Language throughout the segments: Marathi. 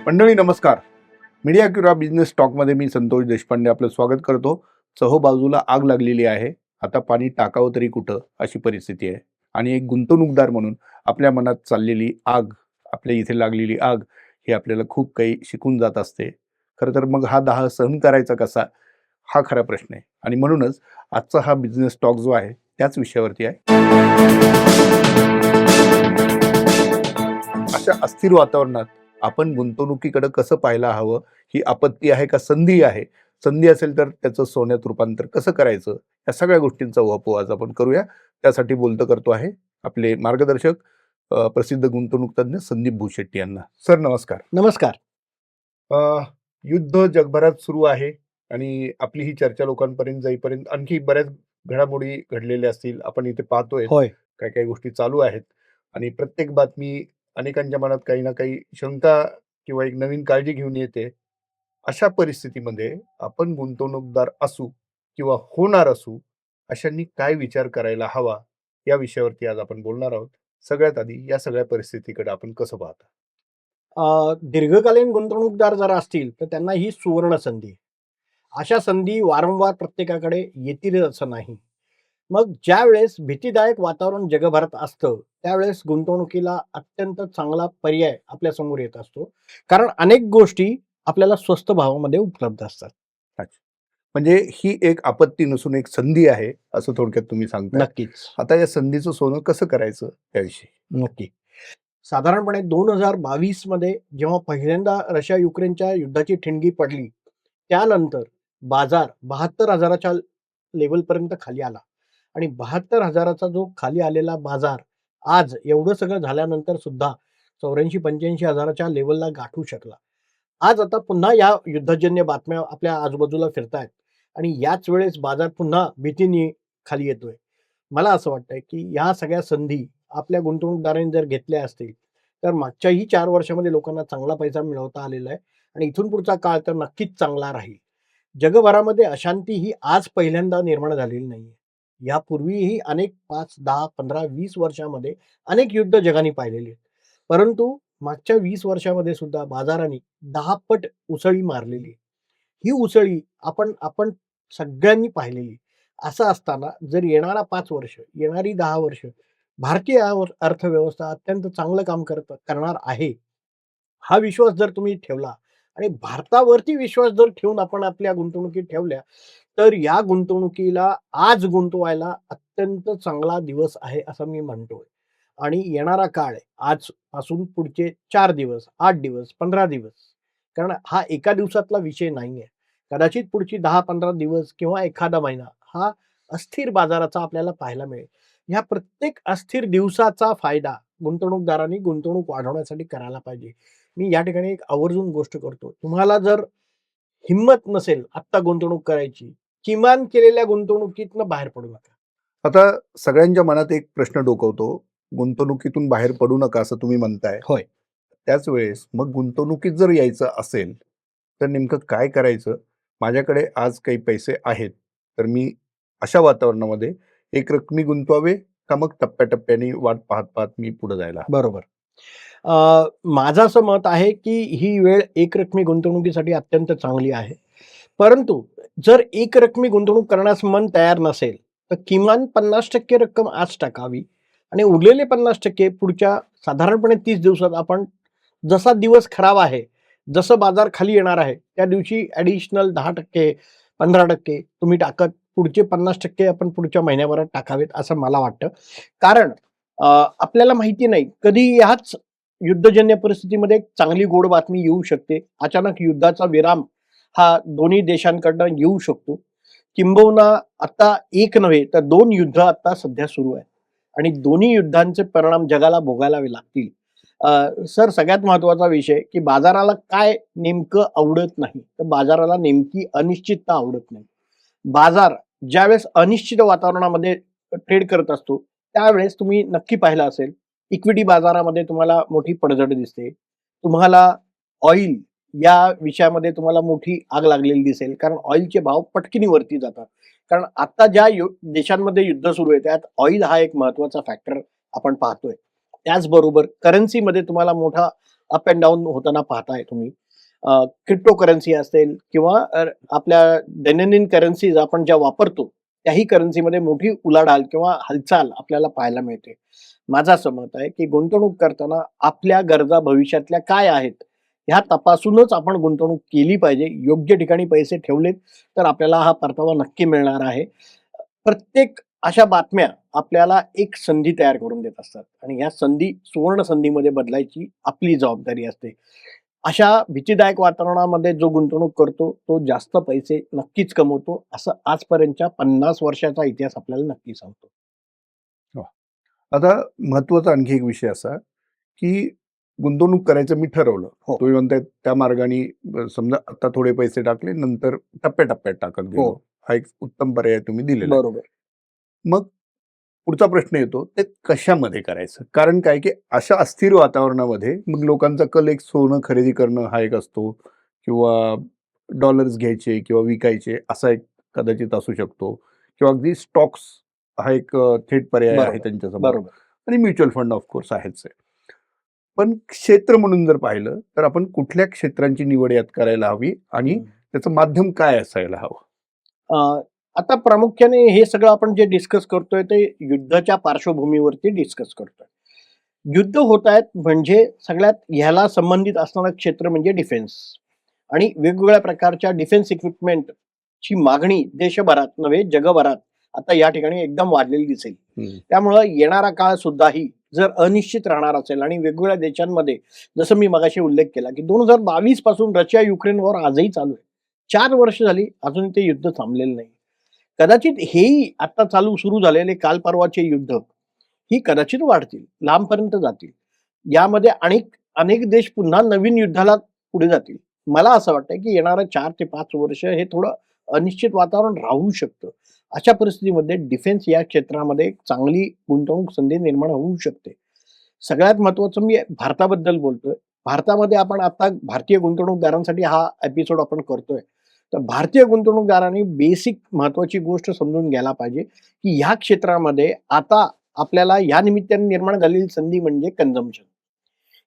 मंडळी नमस्कार. मीडिया क्युरा बिझनेस टॉकमध्ये मी संतोष देशपांडे आपलं स्वागत करतो. चहूबाजूला आग लागलेली आहे. आता पाणी टाकावं तरी कुठं अशी परिस्थिती आहे. आणि एक गुंतवणूकदार म्हणून आपल्या मनात चाललेली आग, आपल्या इथे लागलेली आग ही आपल्याला खूप काही शिकून जात असते. खरं तर मग हा दाह सहन करायचा कसा, हा खरा प्रश्न आहे. आणि म्हणूनच आजचा हा बिझनेस टॉक जो आहे त्याच विषयावरती आहे. अशा अस्थिर वातावरणात आपण गुंतवणुकीकडे कसं पाहायला हवं, ही आपत्ती आहे का संधी आहे? संधी असेल तर त्याचं सोन्यात रूपांतर कसं करायचं, या सगळ्या गोष्टींचा उहापोह आज आपण करूया. त्यासाठी बोलतं करतो आहे आपले मार्गदर्शक, प्रसिद्ध गुंतवणूक तज्ञ संदीप भूशेट्टी यांना. सर नमस्कार. नमस्कार. युद्ध जगभरात सुरू आहे आणि आपली ही चर्चा लोकांपर्यंत जाईपर्यंत आणखी बऱ्याच घडामोडी घडलेल्या असतील. आपण इथे पाहतोय होय. काय काय गोष्टी चालू आहेत आणि प्रत्येक बातमी अनेकांच्या मनात काही ना काही शंका किंवा एक नवीन काळजी घेऊन येते. अशा परिस्थितीमध्ये आपण गुंतवणूकदार असू किंवा होणार असू, अशांनी काय विचार करायला हवा, या विषयावरती आज आपण बोलणार आहोत. सगळ्यात आधी या सगळ्या परिस्थितीकडे आपण कसं पाहता? दीर्घकालीन गुंतवणूकदार जर असतील तर त्यांना ही सुवर्ण संधी आहे. अशा संधी वारंवार प्रत्येकाकडे येतील असं नाही. मग ज्यावेळेस भीतीदायक वातावरण जगभरात असतं, त्यावेळेस गुंतवणुकीला अत्यंत चांगला पर्याय आपल्यासमोर येत असतो. कारण अनेक गोष्टी आपल्याला स्वस्त भावामध्ये उपलब्ध असतात. अच्छा. म्हणजे ही एक आपत्ती नसून एक संधी आहे, असं थोडक्यात तुम्ही सांगताय. नक्कीच. आता या संधीचं सोनं कसं करायचं त्याविषयी? नक्की. साधारणपणे 2022 मध्ये जेव्हा पहिल्यांदा रशिया युक्रेनच्या युद्धाची ठिणगी पडली, त्यानंतर बाजार 72,000च्या लेव्हलपर्यंत खाली आला आणि 72,000चा जो खाली आलेला बाजार आज एवढं सगळं झाल्यानंतर सुद्धा 84-85,000च्या लेव्हलला गाठू शकला. आज आता पुन्हा या युद्धजन्य बातम्या आपल्या आजूबाजूला फिरतायत आणि याच वेळेस बाजार पुन्हा भीतीने खाली येतोय. मला असं वाटतंय की या सगळ्या संधी आपल्या गुंतवणूकदारांनी जर घेतल्या असतील, तर मागच्याही 4 वर्षामध्ये लोकांना चांगला पैसा मिळवता आलेला आहे आणि इथून पुढचा काळ तर नक्कीच चांगला राहील. जगभरामध्ये अशांती ही आज पहिल्यांदा निर्माण झालेली नाहीये. यापूर्वीही अनेक 5, 10, 15, 20 वर्षामध्ये अनेक युद्ध जगाने पाहिलेली आहेत. परंतु मागच्या 20 वर्षामध्ये सुद्धा बाजाराने 10 पट उसळी मारलेली आहे. ही उसळी आपण आपण सगळ्यांनी पाहिलेली. असं असताना जर येणारा 5 वर्ष, येणारी 10 वर्ष भारतीय अर्थव्यवस्था अत्यंत चांगलं काम करणार आहे, हा विश्वास जर तुम्ही ठेवला आणि भारतावरती विश्वास जर ठेवून आपण आपल्या गुंतवणुकी ठेवल्या, तर या गुंतवणुकीला आज गुंतवायला अत्यंत चांगला दिवस आहे असं मी म्हणतोय. आणि येणारा काळ आहे, आजपासून पुढचे 4 दिवस, 8 दिवस, 15 दिवस, कारण हा एका दिवसातला विषय नाहीये. कदाचित पुढची 10-15 दिवस किंवा एखादा महिना हा अस्थिर बाजाराचा आपल्याला पाहायला मिळेल. ह्या प्रत्येक अस्थिर दिवसाचा फायदा गुंतवणूकदारांनी गुंतवणूक वाढवण्यासाठी करायला पाहिजे. मी या ठिकाणी एक आवर्जून गोष्ट करतो. तुम्हाला जर हिंमत नसेल आत्ता गुंतवणूक करायची, किमान केलेल्या गुंतवणुकीतनं बाहेर पडू नका. आता सगळ्यांच्या मनात एक प्रश्न डोकवतो, गुंतवणुकीतून बाहेर पडू नका असं तुम्ही म्हणताय. होय. त्याच वेळेस मग गुंतवणुकीत जर यायचं असेल, तर नेमकं काय करायचं? माझ्याकडे आज काही पैसे आहेत, तर मी अशा वातावरणामध्ये एकरकमी गुंतवावे का मग टप्प्याटप्प्याने वाट पाहत-पाहत मी पुढे जायला हवं? बरोबर. माझं असं मत आहे, की ही वेळ एकरकमी गुंतवणुकीसाठी अत्यंत चांगली आहे. परंतु जर एकरकमी गुंतवणूक करण्यास मन तयार नसेल, तर किमान 50% रक्कम आज टाकावी आणि उरलेले 50% पुढच्या साधारणपणे 30 दिवसात आपण जसा दिवस खराब आहे, जसं बाजार खाली येणार आहे, त्या दिवशी ॲडिशनल 10%, 15% तुम्ही टाकत पुढचे 50% आपण पुढच्या महिन्याभरात टाकावेत असं मला वाटतं. कारण आपल्याला माहिती नाही कधी ह्याच युद्धजन्य परिस्थितीमध्ये एक चांगली गोड बातमी येऊ शकते. अचानक युद्धाचा विराम हा दोन्ही देशांकडनं येऊ शकतो. किंबहुना आता एक नव्हे तर 2 युद्ध आता सध्या सुरू आहेत आणि दोन्ही युद्धांचे परिणाम जगाला भोगायला लागतील. सर सगळ्यात महत्त्वाचा विषय की बाजाराला काय नेमकं आवडत नाही, तर बाजाराला नेमकी अनिश्चितता आवडत नाही. बाजार ज्यावेळेस अनिश्चित वातावरणामध्ये ट्रेड करत असतो, त्यावेळेस तुम्ही नक्की पाहिलं असेल, इक्विटी बाजारामध्ये तुम्हाला मोठी पडझड दिसते. तुम्हाला ऑइल या विषयामध्ये तुम्हाला मोठी आग लागलेली दिसेल. कारण ऑइलचे भाव पटकिनी वरती जातात. कारण आता ज्या देशांमध्ये युद्ध सुरू आहे, त्यात ऑइल हा एक महत्त्वाचा फॅक्टर आपण पाहतोय. त्याचबरोबर करन्सीमध्ये तुम्हाला मोठा अप अँड डाऊन होताना पाहताय तुम्ही. क्रिप्टो करन्सी असेल किंवा आपल्या दैनंदिन करन्सीज आपण ज्या वापरतो, त्याही करन्सीमध्ये मोठी उलाढाल किंवा हालचाल आपल्याला पाहायला मिळते. माझं असं मत आहे, की गुंतवणूक करताना आपल्या गरजा भविष्यातल्या काय आहेत, ह्या तपासूनच आपण गुंतवणूक केली पाहिजे. योग्य ठिकाणी पैसे ठेवलेत, तर आपल्याला हा परतावा नक्की मिळणार आहे. प्रत्येक अशा बातम्या आपल्याला एक संधी तयार करून देत असतात आणि ह्या संधी सुवर्ण संधीमध्ये बदलायची आपली जबाबदारी असते. अशा भीतीदायक वातावरणामध्ये जो गुंतवणूक करतो, तो जास्त पैसे नक्कीच कमवतो, असं आजपर्यंतच्या 50 वर्षाचा इतिहास आपल्याला नक्की सांगतो. वाह! आता महत्त्वाचा आणखी एक विषय असा, की गुंतवणूक करायचं मी ठरवलं. हो, तुम्ही म्हणताय त्या मार्गाने समजा आता थोडे पैसे टाकले, नंतर टप्प्या-टप्प्यात टाकत हो. गेलो. हा एक उत्तम पर्याय तुम्ही दिलेला आहे. बरोबर. मग पुढचा प्रश्न येतो, ते कशामध्ये करायचं? कारण काय, की अशा अस्थिर वातावरणामध्ये मग लोकांचा कल एक सोनं खरेदी करणं हा एक असतो किंवा डॉलर्स घ्यायचे किंवा विकायचे असा एक कदाचित असू शकतो किंवा अगदी स्टॉक्स हा एक थेट पर्याय आहे बरोबर, त्यांच्यासमोर बरोबर. आणि म्युच्युअल फंड ऑफकोर्स आहेच आहे. पण क्षेत्र म्हणून जर पाहिलं, तर आपण कुठल्या क्षेत्रांची निवड यात करायला हवी आणि हं. त्याचं माध्यम काय असायला हवं? अ, आता प्रामुख्याने हे सगळं आपण जे डिस्कस करतोय ते युद्धाच्या पार्श्वभूमीवरती डिस्कस करतोय. युद्ध होत आहेत म्हणजे सगळ्यात ह्याला संबंधित असणारं क्षेत्र म्हणजे डिफेन्स आणि वेगवेगळ्या प्रकारच्या डिफेन्स इक्विपमेंटची मागणी देशभरात नव्हे जगभरात आता या ठिकाणी एकदम वाढलेली दिसेल. हं, त्यामुळं येणारा काळ सुद्धाही जर अनिश्चित राहणार असेल आणि वेगवेगळ्या देशांमध्ये जसं मी मगाशी उल्लेख केला, की 2022 पासून रशिया युक्रेन वॉर आजही चालू आहे. 4 वर्ष झाली अजून ते युद्ध थांबलेलं नाही. कदाचित हेही आता सुरू झालेले काल परवाचे युद्ध ही कदाचित वाढतील, लांबपर्यंत जातील. यामध्ये अनेक देश पुन्हा नवीन युद्धाला पुढे जातील. मला असं वाटतंय, की येणारं 4 ते 5 वर्ष हे थोडं अनिश्चित वातावरण राहू शकतं. अशा परिस्थितीमध्ये डिफेन्स या क्षेत्रामध्ये एक चांगली गुंतवणूक संधी निर्माण होऊ शकते. सगळ्यात महत्त्वाचं मी भारताबद्दल बोलतोय. भारतामध्ये आपण आता भारतीय गुंतवणूकदारांसाठी हा एपिसोड आपण करतोय. तर भारतीय गुंतवणूकदारांनी बेसिक महत्त्वाची गोष्ट समजून घ्यायला पाहिजे, की ह्या क्षेत्रामध्ये आता आपल्याला या निमित्ताने निर्माण झालेली संधी म्हणजे कन्झम्पशन.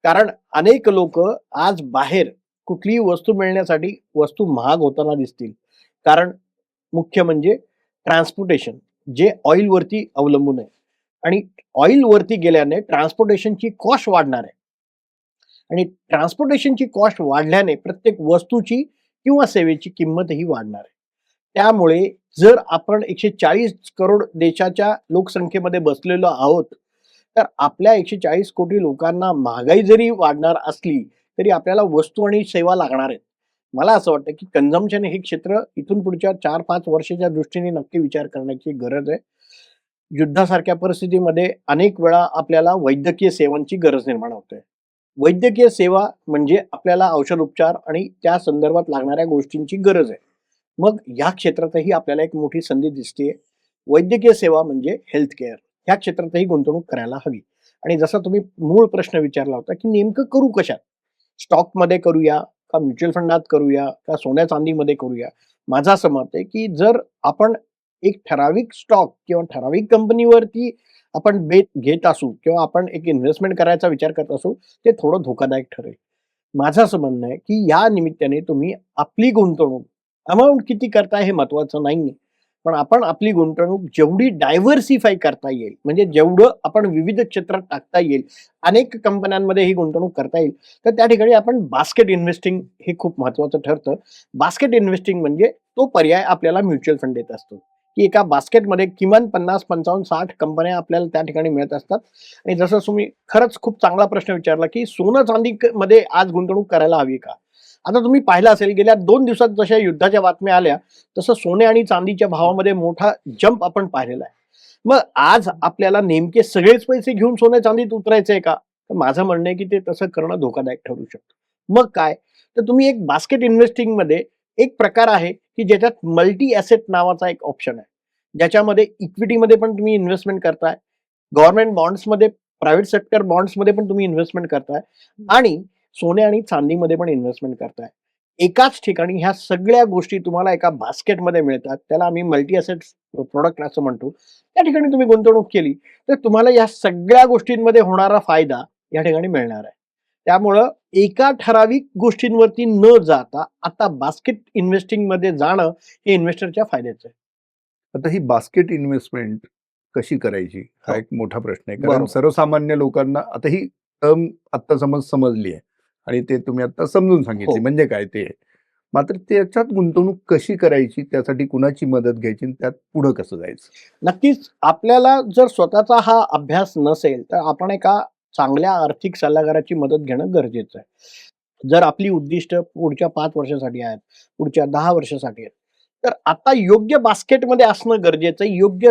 कारण अनेक लोकं आज बाहेर कुठलीही वस्तू मिळण्यासाठी वस्तू महाग होताना दिसतील. कारण मुख्य म्हणजे ट्रान्सपोर्टेशन जे ऑइलवरती अवलंबून आहे आणि ऑइलवरती गेल्याने ट्रान्सपोर्टेशनची कॉस्ट वाढणार आहे आणि ट्रान्सपोर्टेशनची कॉस्ट वाढल्याने प्रत्येक वस्तूची किंवा सेवेची किंमतही वाढणार आहे. त्यामुळे जर आपण 140 करोड देशाच्या लोकसंख्येमध्ये बसलेलो आहोत, तर आपल्या 140 कोटी लोकांना महागाई जरी वाढणार असली, तरी आपल्याला वस्तू आणि सेवा लागणार आहेत. मला असं वाटतं, की कन्झम्पशन हे क्षेत्र इथून पुढच्या 4-5 वर्षाच्या दृष्टीने नक्की विचार करण्याची गरज आहे. युद्धासारख्या परिस्थितीमध्ये अनेक वेळा आपल्याला वैद्यकीय सेवांची गरज निर्माण होते. वैद्यकीय सेवा म्हणजे आपल्याला औषधोपचार आणि त्या संदर्भात लागणाऱ्या गोष्टींची गरज आहे. मग या क्षेत्रातही आपल्याला एक मोठी संधी दिसतेय. वैद्यकीय सेवा म्हणजे हेल्थ केअर. ह्या क्षेत्रातही गुंतवणूक करायला हवी. आणि जसा तुम्ही मूळ प्रश्न विचारला होता, की नेमकं करू कशात? स्टॉकमध्ये करूया, का म्युच्युअल फंडात करूया, का सोन्या-चांदीमध्ये करूया? माझं असं मत आहे, की जर आपण एक ठराविक स्टॉक किंवा ठराविक कंपनीवरती आपण बेत घेत असू किंवा आपण एक इन्व्हेस्टमेंट करायचा विचार करत असू, ते थोडं धोकादायक ठरेल. माझं असं म्हणणं आहे, की या निमित्ताने तुम्ही आपली गुंतवणूक अमाउंट किती करताय हे महत्त्वाचं नाहीये. पण आपण आपली गुंतवणूक जेवढी डायव्हर्सिफाय करता येईल, म्हणजे जेवढं आपण विविध क्षेत्रात टाकता येईल, अनेक कंपन्यांमध्ये ही गुंतवणूक करता येईल, तर त्या ठिकाणी आपण बास्केट इन्व्हेस्टिंग हे खूप महत्त्वाचं ठरतं. बास्केट इन्व्हेस्टिंग म्हणजे तो पर्याय आपल्याला म्युच्युअल फंड देत असतो, की एका बास्केटमध्ये किमान 50, 55, 60 कंपन्या आपल्याला त्या ठिकाणी मिळत असतात. आणि जसं तुम्ही खरंच खूप चांगला प्रश्न विचारला, की सोनं-चांदी मध्ये आज गुंतवणूक करायला हवी का? आता तुम्ही पाहिलं असेल गेल्या 2 दिवसात जशा युद्धाच्या बातम्या आल्या, तसं सोने आणि चांदीच्या भावामध्ये मोठा जंप आपण पाहिलेला आहे. मग आज आपल्याला नेमके सगळेच पैसे घेऊन सोन्या-चांदीत उतरायचंय का? तर माझं म्हणणं आहे, की ते तसं करणं धोकादायक ठरू शकतं. मग काय? तर तुम्ही एक बास्केट इन्व्हेस्टिंगमध्ये एक प्रकार आहे, की ज्याच्यात मल्टी ॲसेट नावाचा एक ऑप्शन आहे. ज्याच्यामध्ये इक्विटीमध्ये पण तुम्ही इन्व्हेस्टमेंट करताय, गव्हर्नमेंट बॉन्ड्समध्ये, प्रायव्हेट सेक्टर बॉन्ड्समध्ये पण तुम्ही इन्व्हेस्टमेंट करताय आणि सोने आणि चांदीमध्ये पण इन्व्हेस्टमेंट करताय. एकाच ठिकाणी ह्या सगळ्या गोष्टी तुम्हाला एका बास्केटमध्ये मिळतात. त्याला आम्ही मल्टी असेट्स प्रॉडक्ट असं म्हणतो. त्या ठिकाणी तुम्ही गुंतवणूक केली, तर तुम्हाला या सगळ्या गोष्टींमध्ये होणारा फायदा या ठिकाणी मिळणार आहे. त्यामुळं एका ठराविक गोष्टींवरती न जाता आता बास्केट इन्व्हेस्टिंगमध्ये जाणं हे इन्व्हेस्टरच्या फायद्याचं आहे. आता ही बास्केट इन्व्हेस्टमेंट कशी करायची हा हो. एक मोठा प्रश्न आहे. कारण बरोबर. सर्वसामान्य लोकांना आता ही टर्म आता समजली आहे आणि ते तुम्ही आता समजून सांगितली हो. म्हणजे काय ते. मात्र त्याच्यात गुंतवणूक कशी करायची, त्यासाठी कुणाची मदत घ्यायची आणि त्यात पुढं कसं जायचं? नक्कीच आपल्याला जर स्वतःचा हा अभ्यास नसेल, तर आपण एका चांगल्या आर्थिक सल्लागाराची मदत घेणं गरजेचं आहे. जर आपली उद्दिष्ट पुढच्या 5 वर्षासाठी आहेत, पुढच्या 10 वर्षासाठी आहेत, तर आता योग्य बास्केटमध्ये असणं गरजेचं आहे. योग्य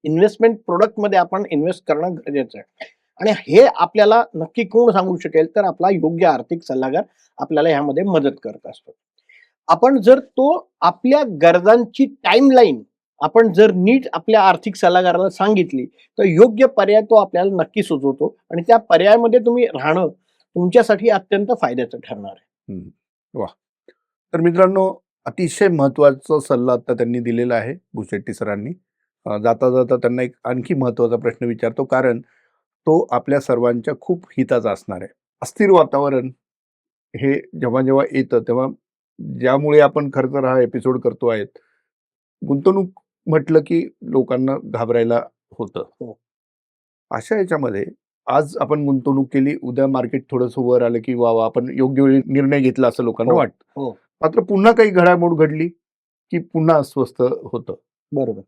इन्व्हेस्टमेंट प्रॉडक्टमध्ये आपण इन्व्हेस्ट करणं गरजेचं आहे. आणि हे आपल्याला नक्की कोण सांगू शकेल, तर आपला योग्य आर्थिक सल्लागार आपल्याला ह्यामध्ये मदत करत असतो. आपण जर तो आपल्या गरजांची टाईमलाईन आपण जर नीट आपल्या आर्थिक सल्लागाराला सांगितली, तर योग्य पर्याय तो आपल्याला नक्की सुचवतो आणि त्या पर्यायामध्ये तुम्ही राहणं तुमच्यासाठी अत्यंत फायद्याचं ठरणार आहे. हं. वाह! तर मित्रांनो, अतिशय महत्त्वाचा सल्ला आता त्यांनी दिलेला आहे भुशेट्टी सरांनी. जाता-जाता त्यांना एक आणखी महत्त्वाचा प्रश्न विचारतो, कारण तो आपल्या सर्वांच्या खूप हिताचा असणार आहे. अस्थिर वातावरण हे जेव्हा-जेव्हा येतं, तेव्हा ज्यामुळे आपण खरं तर हा एपिसोड करतो आहे. गुंतवणूक म्हटलं की लोकांना घाबरायला होतं. हो. अशा ह्याच्यामध्ये आज आपण गुंतवणूक केली, उद्या मार्केट थोडंसं वर आलं की वाह! आपण योग्य वेळी निर्णय घेतला असं लोकांना हो. वाटतं. हो. मात्र पुन्हा काही घडामोड घडली, की पुन्हा अस्वस्थ होतं. बरोबर.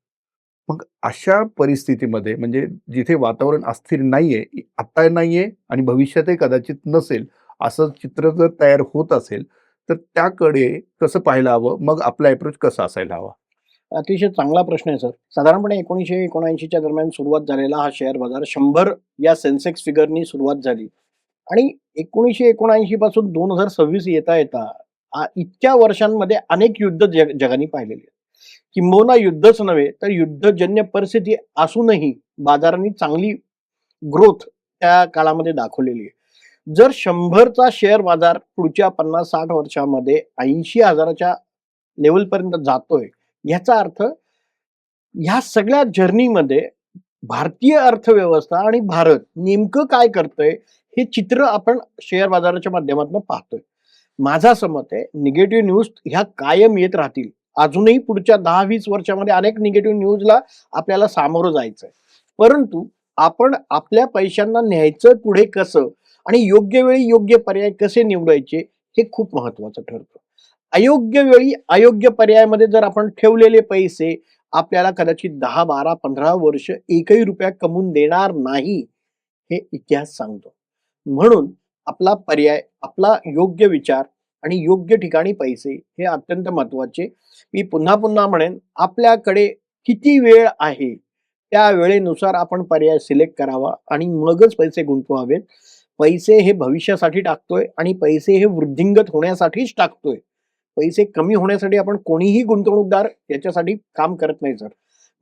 मग अशा परिस्थितीमध्ये म्हणजे जिथे वातावरण अस्थिर नाहीये, आता नाहीये आणि भविष्यातही कदाचित नसेल, असं चित्र जर तयार होत असेल, तर त्याकडे कसं पाहायला हवं? मग आपला अप्रोच कसा असायला हवा? अतिशय चांगला प्रश्न आहे सर. साधारणपणे 1979 च्या दरम्यान सुरुवात झालेला हा शेअर बाजार 100 या सेन्सेक्स फिगरनी सुरुवात झाली आणि 1979 पासून 2026 येता-येता इतक्या वर्षांमध्ये अनेक युद्ध जगाने पाहिलेली आहेत. किंबहुना युद्धच नव्हे, तर युद्धजन्य परिस्थिती असूनही बाजारांनी चांगली ग्रोथ त्या काळामध्ये दाखवलेली आहे. जर 100चा शेअर बाजार पुढच्या 50-60 वर्षामध्ये 80,000च्या लेव्हलपर्यंत जातोय, याचा अर्थ ह्या सगळ्या जर्नीमध्ये भारतीय अर्थव्यवस्था आणि भारत नेमकं काय करतंय, हे चित्र आपण शेअर बाजाराच्या माध्यमातून पाहतोय. माझं असं मत आहे, निगेटिव्ह न्यूज ह्या कायम येत राहतील. अजूनही पुढच्या 10-20 वर्षामध्ये अनेक निगेटिव्ह न्यूजला आपल्याला सामोरं जायचंय. परंतु आपण आपल्या पैशांना न्यायचं पुढे कसं आणि योग्य वेळी योग्य पर्याय कसे निवडायचे, हे खूप महत्त्वाचं ठरतं. अयोग्य वेळी अयोग्य पर्यायामध्ये जर आपण ठेवलेले पैसे आपल्याला कदाचित 10, 12, 15 वर्ष एकही रुपया कमवून देणार नाही, हे इतिहास सांगतो. म्हणून आपला पर्याय, आपला योग्य विचार आणि योग्य ठिकाणी पैसे हे अत्यंत महत्त्वाचे. मी पुन्हा-पुन्हा म्हणेन, आपल्याकडे किती वेळ आहे, त्या वेळेनुसार आपण पर्याय सिलेक्ट करावा आणि मगच पैसे गुंतवावेत. पैसे हे भविष्यासाठी टाकतोय आणि पैसे हे वृद्धिंगत होण्यासाठीच टाकतोय. पैसे कमी होण्यासाठी आपण कोणीही गुंतवणूकदार याच्यासाठी काम करत नाही सर.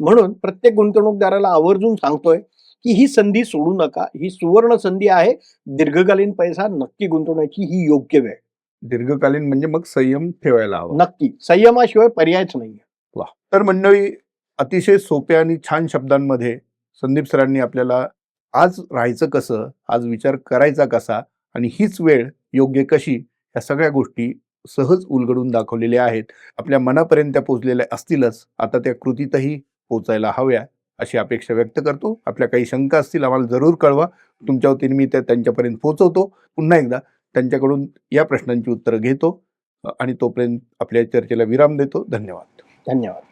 म्हणून प्रत्येक गुंतवणूकदाराला आवर्जून सांगतोय, की ही संधी सोडू नका. ही सुवर्ण संधी आहे. दीर्घकालीन पैसा नक्की गुंतवण्याची ही योग्य वेळ. दीर्घकालीन म्हणजे मग संयम ठेवायला हवा. नक्की. संयमाशिवाय पर्यायच नाहीये. वाह! तर मंडळी, अतिशय सोप्या आणि छान शब्दांमध्ये संदीप सरांनी आपल्याला आज राहायचं कसं, आज विचार करायचा कसा आणि हीच वेळ योग्य कशी, या सगळ्या गोष्टी सहज उलगडून दाखवलेल्या आहेत. आपल्या मनापर्यंत त्या पोहोचलेल्या असतीलच, आता त्या कृतीतही पोहोचायला हव्या, अशी अपेक्षा व्यक्त करतो. आपल्या काही शंका असतील आम्हाला जरूर कळवा. तुमच्या वतीने मी त्या त्यांच्यापर्यंत पोहोचवतो. पुन्हा एकदा त्यांच्याकडून या प्रश्नांची उत्तरं घेतो आणि तोपर्यंत आपल्या चर्चेला विराम देतो. धन्यवाद. धन्यवाद.